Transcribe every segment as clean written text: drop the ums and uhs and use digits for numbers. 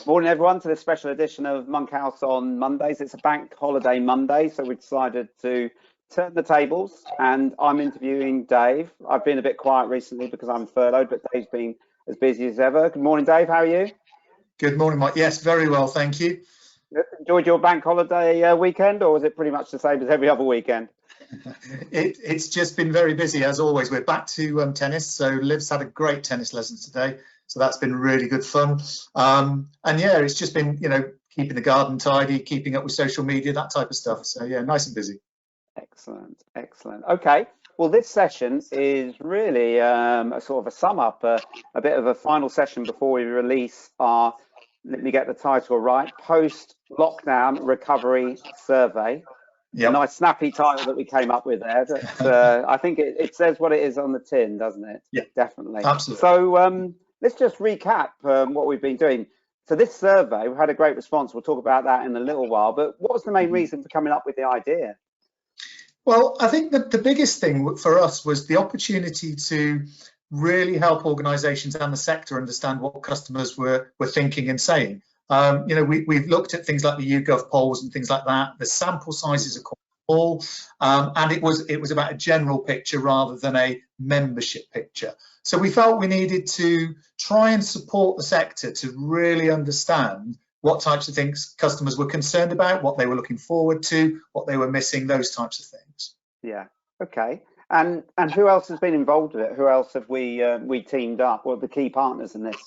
Morning, everyone, to this special edition of Monkhouse on Mondays. It's a bank holiday Monday, so we decided to turn the tables, and I'm interviewing Dave. I've been a bit quiet recently because I'm furloughed, but Dave's been as busy as ever. Good morning, Dave. How are you? Good morning, Mike. Yes, very well, thank you. Enjoyed your bank holiday weekend, or was it pretty much the same as every other weekend? It's just been very busy, as always. We're back to tennis, so Liv's had a great tennis lesson today. So that's been really good fun. And yeah, it's just been, keeping the garden tidy, keeping up with social media, that type of stuff. So yeah, nice and busy. Excellent, excellent. Okay, well, this session is really a sort of a sum up, a bit of a final session before we release our, let me get the title right, post-lockdown recovery survey. Yep. A nice snappy title that we came up with there. That, I think it says what it is on the tin, doesn't it? Yeah, definitely. Absolutely. So let's just recap what we've been doing. So this survey, we've had a great response. We'll talk about that in a little while. But what was the main reason for coming up with the idea? Well, I think that the biggest thing for us was the opportunity to really help organisations and the sector understand what customers were thinking and saying. We've looked at things like the YouGov polls and things like that. The sample sizes are quite small, and it was about a general picture rather than a membership picture. So we felt we needed to try and support the sector to really understand what types of things customers were concerned about, what they were looking forward to, what they were missing, those types of things. Yeah. Okay. And who else has been involved with it? Who else have we teamed up? What are the key partners in this?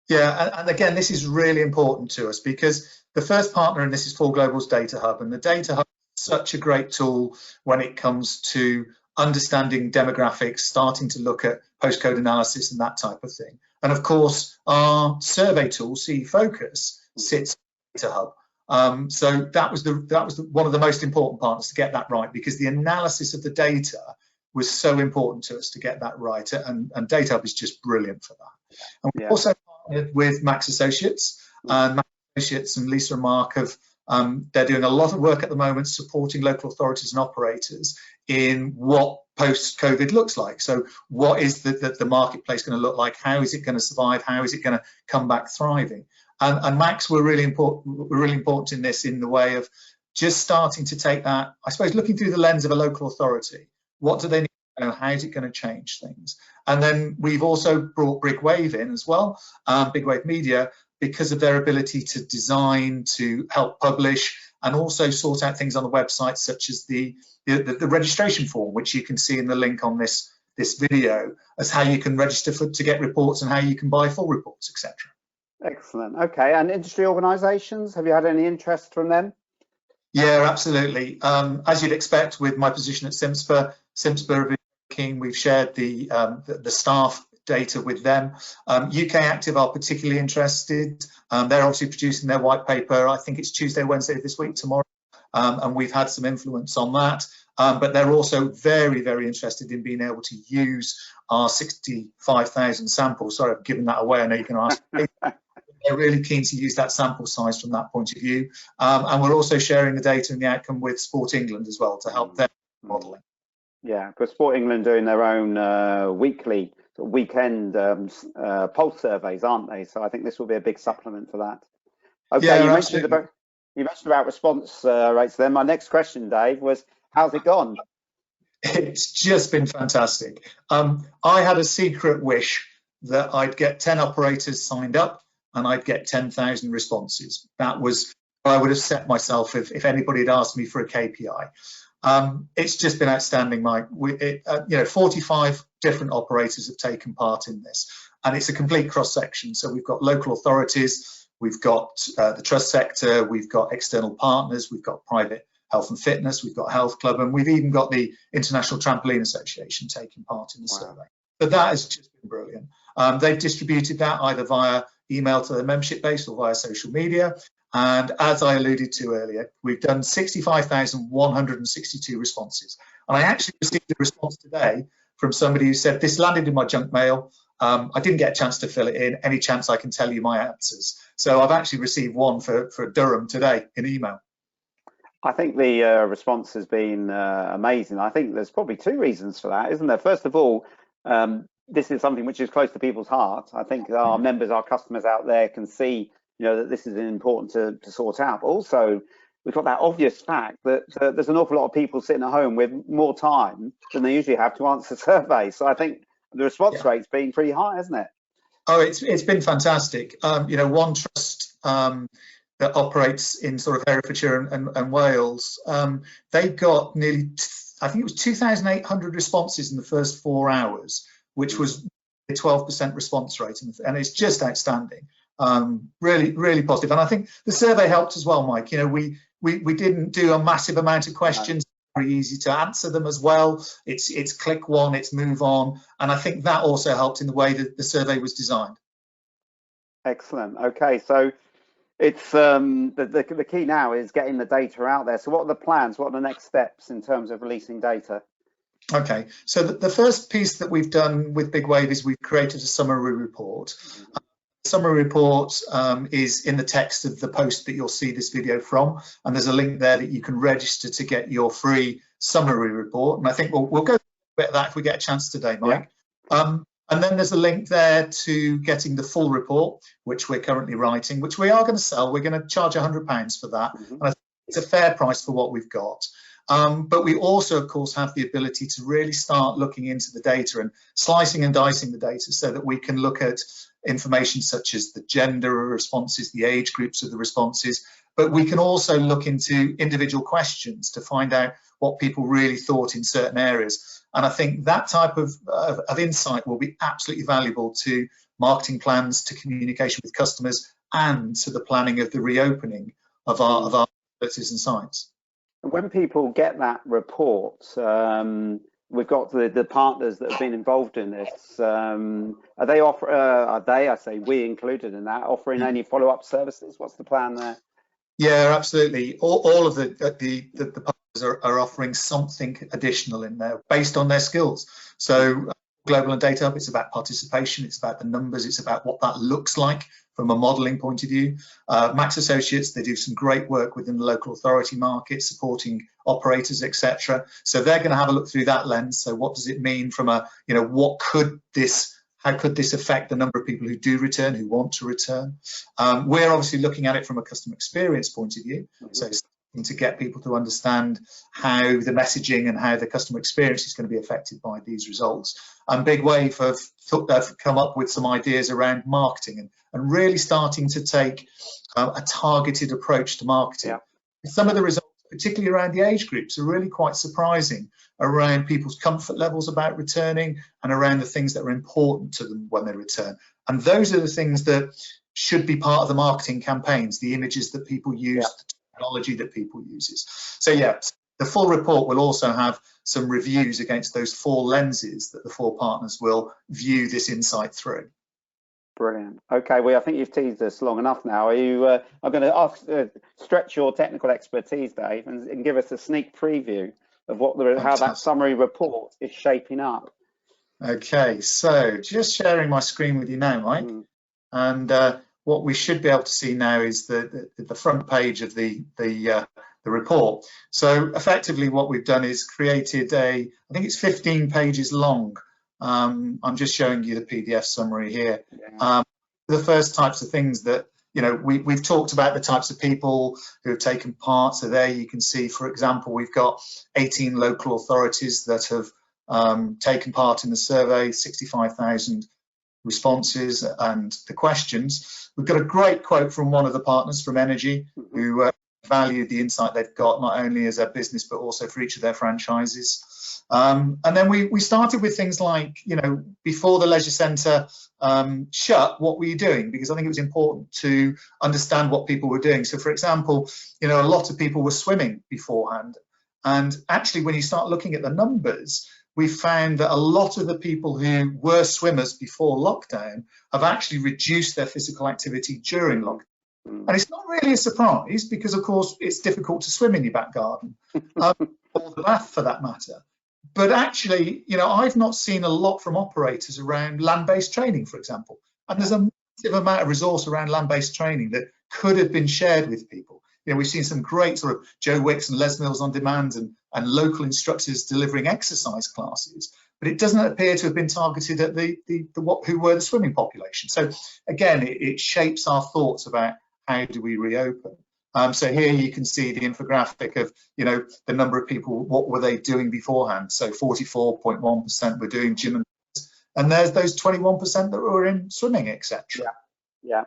Yeah, and again, this is really important to us because the first partner in this is 4Global's Data Hub, and the Data Hub is such a great tool when it comes to understanding demographics, starting to look at postcode analysis and that type of thing. And of course, our survey tool, CE Focus, sits in Data Hub. So that was one of the most important partners to get that right, because the analysis of the data was so important to us to get that right, and Data Hub is just brilliant for that. And we also partnered with Max Associates, and Max Associates and Lisa and Mark they're doing a lot of work at the moment supporting local authorities and operators in what post-COVID looks like. So what is the marketplace going to look like? How is it going to survive? How is it going to come back thriving? And Max were really important in this, in the way of just starting to take that, I suppose, looking through the lens of a local authority. What do they need to know? How is it going to change things? And then we've also brought Big Wave in as well, Big Wave Media, because of their ability to design, to help publish, and also sort out things on the website, such as the registration form, which you can see in the link on this video, as how you can register to get reports and how you can buy full reports, etc. Excellent. Okay, and industry organisations, have you had any interest from them? Yeah, absolutely. As you'd expect, with my position at CIMSPA have been keen. We've shared the staff data with them. UK Active are particularly interested. They're obviously producing their white paper. I think it's Tuesday, Wednesday this week, tomorrow, and we've had some influence on that. But they're also very, very interested in being able to use our 65,000 samples. Sorry, I've given that away. I know you can ask. They're really keen to use that sample size from that point of view. And we're also sharing the data and the outcome with Sport England as well to help them modelling. Yeah, because Sport England doing their own weekly, weekend pulse surveys, aren't they? So I think this will be a big supplement for that. Okay, yeah, you mentioned about response rates then. My next question, Dave, was how's it gone? It's just been fantastic. I had a secret wish that I'd get 10 operators signed up and I'd get 10,000 responses. That was what I would have set myself if anybody had asked me for a KPI. It's just been outstanding, Mike. 45 different operators have taken part in this, and it's a complete cross-section. So we've got local authorities, we've got the trust sector, we've got external partners, we've got private health and fitness, we've got Health Club, and we've even got the International Trampoline Association taking part in the survey. So that has just been brilliant. They've distributed that either via email to their membership base or via social media. And as I alluded to earlier, we've done 65,162 responses. And I actually received a response today from somebody who said, this landed in my junk mail. I didn't get a chance to fill it in. Any chance I can tell you my answers? So I've actually received one for Durham today in email. I think the response has been amazing. I think there's probably two reasons for that, isn't there? First of all, this is something which is close to people's hearts. I think our members, our customers out there can see you know, that this is important to sort out. But also, we've got that obvious fact that there's an awful lot of people sitting at home with more time than they usually have to answer surveys. So I think the response rate's been pretty high, hasn't it? Oh, it's been fantastic. You know, One Trust that operates in sort of Herefordshire and Wales, they got nearly, I think it was 2,800 responses in the first 4 hours, which was a 12% response rate, and it's just outstanding. Really, really positive. And I think the survey helped as well, Mike. You know, we didn't do a massive amount of questions. Very easy to answer them as well. It's click one, it's move on, and I think that also helped in the way that the survey was designed. Excellent. Okay, so it's the key now is getting the data out there. So what are the plans? What are the next steps in terms of releasing data? Okay, so the first piece that we've done with Big Wave is we've created a summary report. The summary report is in the text of the post that you'll see this video from, and there's a link there that you can register to get your free summary report. And I think we'll go through a bit of that if we get a chance today, Mike. Yeah. And then there's a link there to getting the full report, which we're currently writing, which we are going to sell. We're going to charge £100 for that. And I think it's a fair price for what we've got. But we also, of course, have the ability to really start looking into the data and slicing and dicing the data so that we can look at information such as the gender of responses, the age groups of the responses, but we can also look into individual questions to find out what people really thought in certain areas. And I think that type of insight will be absolutely valuable to marketing plans, to communication with customers, and to the planning of the reopening of our facilities and sites. When people get that report, we've got the partners that have been involved in this. Are they, I say we included in that, offering any follow-up services? What's the plan there? Yeah, absolutely. All of the partners are offering something additional in there based on their skills. So Global and Data Hub, it's about participation, it's about the numbers, it's about what that looks like from a modelling point of view. Max Associates, they do some great work within the local authority market, supporting operators, etc. So they're going to have a look through that lens. So what does it mean from a, you know, how could this affect the number of people who do return, who want to return? We're obviously looking at it from a customer experience point of view. So to get people to understand how the messaging and how the customer experience is going to be affected by these results. And Big Wave have come up with some ideas around marketing and really starting to take a targeted approach to marketing. Yeah. Some of the results, particularly around the age groups, are really quite surprising around people's comfort levels about returning and around the things that are important to them when they return. And those are the things that should be part of the marketing campaigns, the images that people use, the technology that people use. So yeah, the full report will also have some reviews against those 4 lenses that the 4 partners will view this insight through. Brilliant. Okay, well, I think you've teased us long enough now. Are you? I'm going to ask, stretch your technical expertise, Dave, and give us a sneak preview of how that summary report is shaping up. Okay, so just sharing my screen with you now, Mike, and what we should be able to see now is the front page of the report. So effectively, what we've done is created I think it's 15 pages long. I'm just showing you the PDF summary here. The first types of things that, you know, we've talked about the types of people who have taken part. So there you can see, for example, we've got 18 local authorities that have taken part in the survey, 65,000 responses and the questions. We've got a great quote from one of the partners from Energy who valued the insight they've got, not only as a business, but also for each of their franchises. And then we started with things like, you know, before the leisure centre shut, what were you doing? Because I think it was important to understand what people were doing. So, for example, you know, a lot of people were swimming beforehand. And actually, when you start looking at the numbers, we found that a lot of the people who were swimmers before lockdown have actually reduced their physical activity during lockdown. And it's not really a surprise because, of course, it's difficult to swim in your back garden, or the bath for that matter. But actually, you know, I've not seen a lot from operators around land-based training, for example. And there's a massive amount of resource around land-based training that could have been shared with people. You know, we've seen some great sort of Joe Wicks and Les Mills on Demand and local instructors delivering exercise classes, but it doesn't appear to have been targeted at who were the swimming population. So again, it shapes our thoughts about how do we reopen. So here you can see the infographic of, you know, the number of people, what were they doing beforehand? So 44.1% were doing gym, and there's those 21% that were in swimming, etc. Yeah.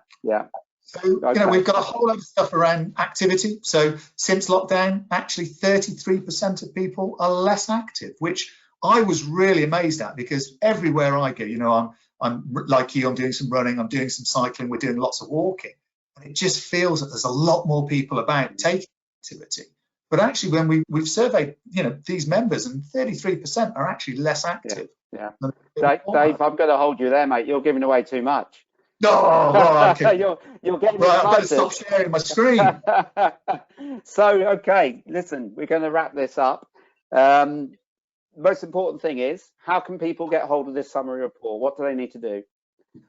So, you know, we've got a whole lot of stuff around activity. So since lockdown, actually 33% of people are less active, which I was really amazed at, because everywhere I go, you know, I'm like you, I'm doing some running, I'm doing some cycling, we're doing lots of walking. And it just feels that there's a lot more people about taking activity. But actually, when we've surveyed, you know, these members, and 33% are actually less active. Yeah. Dave, I'm going to hold you there, mate. You're giving away too much. Oh, right, you're getting right, excited. I better stop sharing my screen. So, okay, listen, we're going to wrap this up. Most important thing is, how can people get hold of this summary report? What do they need to do?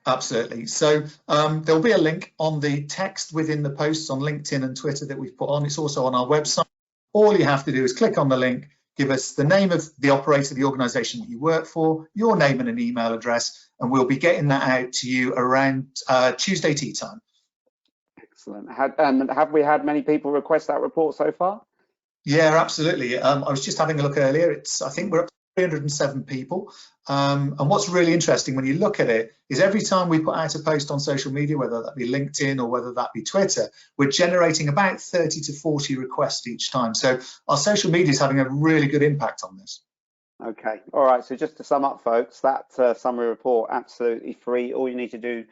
Absolutely. So there'll be a link on the text within the posts on LinkedIn and Twitter that we've put on. It's also on our website. All you have to do is click on the link, give us the name of the operator, the organisation that you work for, your name and an email address, and we'll be getting that out to you around Tuesday tea time. Excellent. And have we had many people request that report so far? Yeah, absolutely. I was just having a look earlier. I think we're up to 307 people. And what's really interesting when you look at it is every time we put out a post on social media, whether that be LinkedIn or whether that be Twitter, we're generating about 30 to 40 requests each time. So our social media is having a really good impact on this. Okay. All right. So just to sum up, folks, that summary report, absolutely free. All you need to do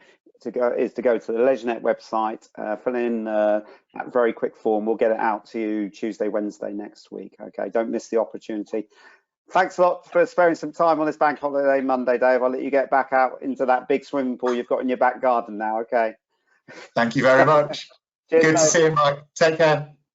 is to go to the LeisureNet website, fill in that very quick form. We'll get it out to you Tuesday, Wednesday next week. Okay. Don't miss the opportunity. Thanks a lot for sparing some time on this bank holiday Monday, Dave. I'll let you get back out into that big swimming pool you've got in your back garden now. Okay. Thank you very much. Cheers, Good Dave. to see you, Mike. Take care.